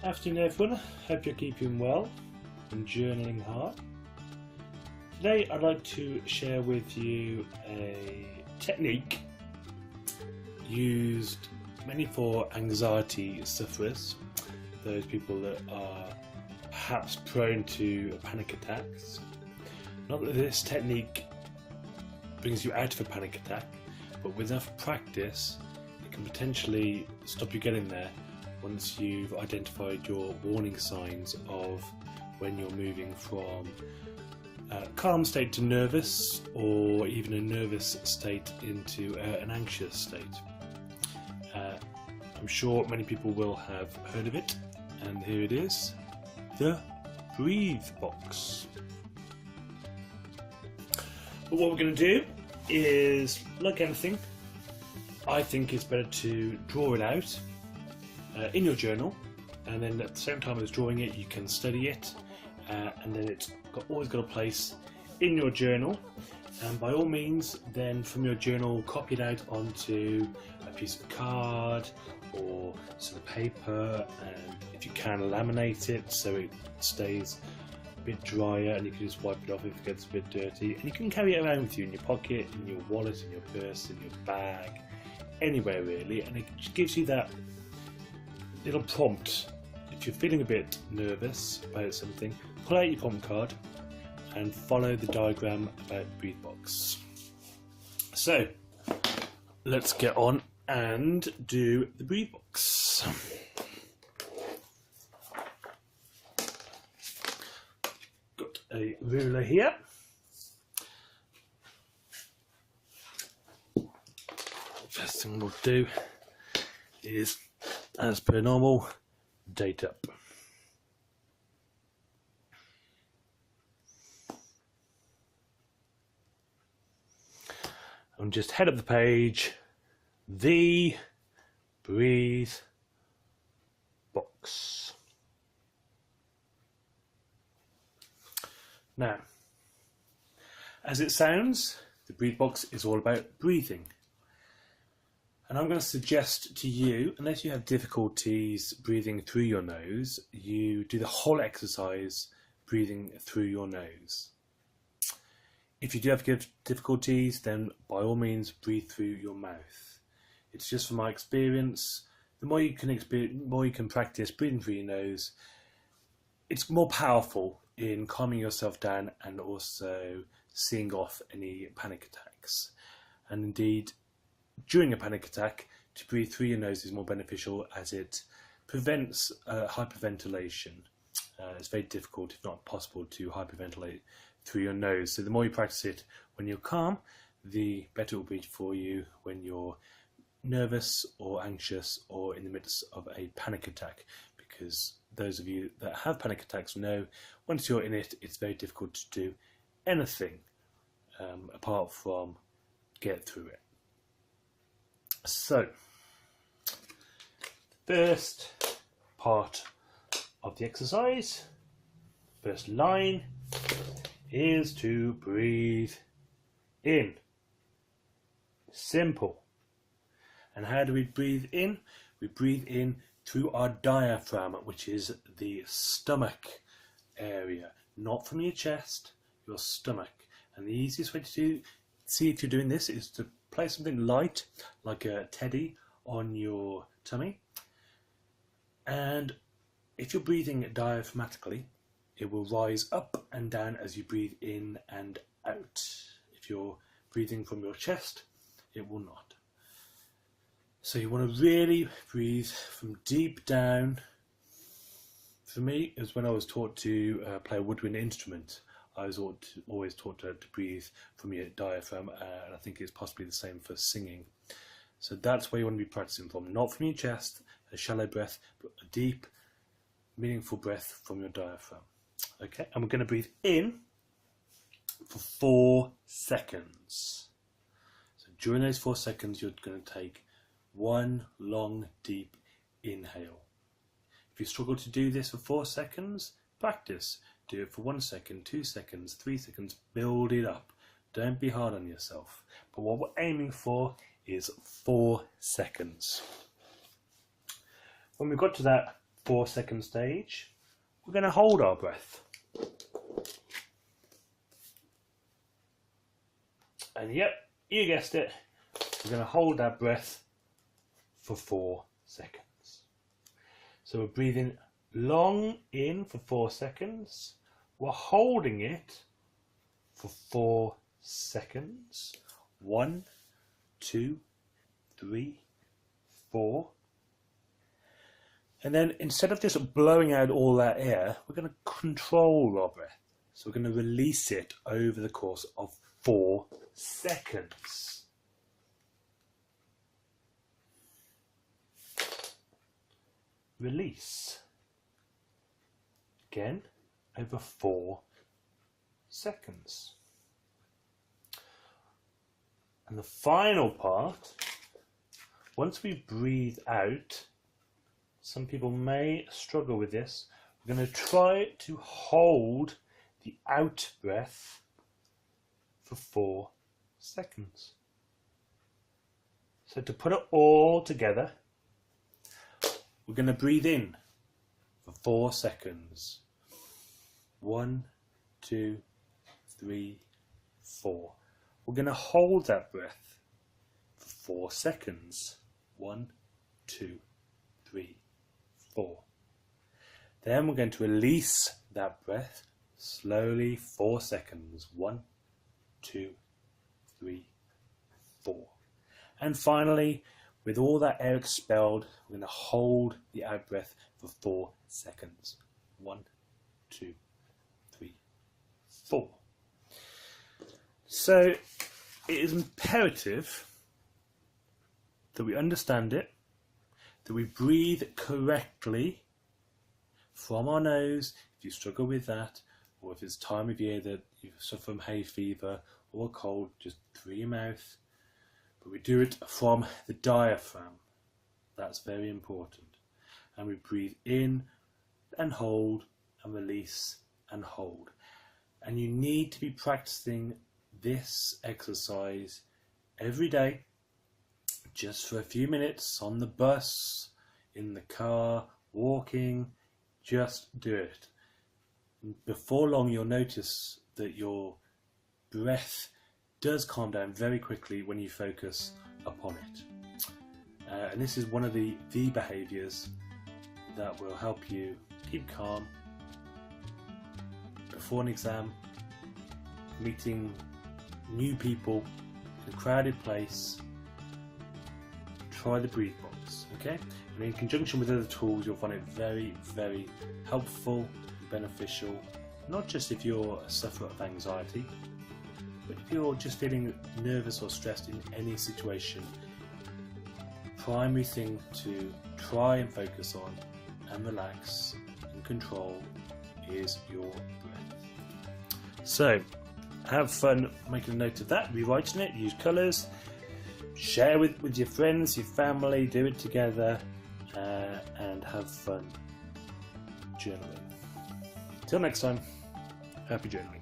Afternoon everyone, hope you're keeping well and journaling hard. Today I'd like to share with you a technique used mainly for anxiety sufferers, those people that are perhaps prone to panic attacks. Not that this technique brings you out of a panic attack, but with enough practice it can potentially stop you getting there once you've identified your warning signs of when you're moving from a calm state to nervous, or even a nervous state into an anxious state. I'm sure many people will have heard of it, and here it is, the Breathe Box. But what we're going to do is, like anything, I think it's better to draw it out in your journal, and then at the same time as drawing it you can study it, and then it's always got a place in your journal, and by all means then from your journal copy it out onto a piece of card or some paper, and if you can laminate it so it stays a bit drier and you can just wipe it off if it gets a bit dirty, and you can carry it around with you in your pocket, in your wallet, in your purse, in your bag, anywhere really, and it gives you that little prompt. If you're feeling a bit nervous about something, pull out your prompt card and follow the diagram about BreatheBox. So let's get on and do the BreatheBox. Got a ruler here. First thing we'll do is, as per normal, date up. And just head up the page, the Breathe Box. Now, as it sounds, the Breathe Box is all about breathing. And I'm going to suggest to you, unless you have difficulties breathing through your nose, you do the whole exercise breathing through your nose. If you do have difficulties, then by all means breathe through your mouth. It's just from my experience, the more you can practice breathing through your nose, it's more powerful in calming yourself down and also seeing off any panic attacks. And indeed, during a panic attack, to breathe through your nose is more beneficial, as it prevents hyperventilation. It's very difficult, if not impossible, to hyperventilate through your nose. So the more you practice it when you're calm, the better it will be for you when you're nervous or anxious or in the midst of a panic attack, because those of you that have panic attacks know once you're in it, it's very difficult to do anything apart from get through it. So, first part of the exercise, first line, is to breathe in. Simple. And how do we breathe in? We breathe in through our diaphragm, which is the stomach area, not from your chest, your stomach. And the easiest way to see if you're doing this is to place something light, like a teddy, on your tummy. And if you're breathing diaphragmatically, it will rise up and down as you breathe in and out. If you're breathing from your chest, it will not. So you want to really breathe from deep down. For me, it was when I was taught to play a woodwind instrument. I was always taught to breathe from your diaphragm, and I think it's possibly the same for singing. So that's where you want to be practicing from, not from your chest, a shallow breath, but a deep, meaningful breath from your diaphragm. Okay, and we're going to breathe in for 4 seconds. So during those 4 seconds, you're going to take one long, deep inhale. If you struggle to do this for 4 seconds, practice. Do it for 1 second, 2 seconds, 3 seconds, build it up. Don't be hard on yourself. But what we're aiming for is 4 seconds. When we've got to that 4-second stage, we're going to hold our breath. And yep, you guessed it, we're going to hold our breath for 4 seconds. So we're breathing long in for 4 seconds. We're holding it for 4 seconds. 1, 2, 3, 4. And then instead of just blowing out all that air, we're going to control our breath. So we're going to release it over the course of 4 seconds. Release. Again, over 4 seconds. And the final part, once we breathe out, some people may struggle with this. We're going to try to hold the out breath for 4 seconds. So to put it all together, we're going to breathe in for 4 seconds. 1, 2, 3, 4. We're going to hold that breath for 4 seconds. 1, 2, 3, 4. Then we're going to release that breath slowly, 4 seconds. 1, 2, 3, 4. And finally, with all that air expelled, we're going to hold the out breath for 4 seconds. 1, 2, 3, 4. So it is imperative that we understand it, that we breathe correctly from our nose. If you struggle with that, or if it's time of year that you suffer from hay fever or a cold, just through your mouth. But we do it from the diaphragm. That's very important. And we breathe in and hold and release and hold. And you need to be practicing this exercise every day, just for a few minutes on the bus, in the car, walking. Just do it. Before long, you'll notice that your breath does calm down very quickly when you focus upon it. And this is one of the behaviours that will help you keep calm before an exam, meeting new people in a crowded place. Try the breathe box, okay? And in conjunction with other tools, you'll find it very, very helpful and beneficial, not just if you're a sufferer of anxiety, but if you're just feeling nervous or stressed in any situation. Primary thing to try and focus on and relax and control is your breath. So have fun making a note of that, rewriting it, use colours, share with your friends, your family, do it together, and have fun journaling. Till next time, happy journaling.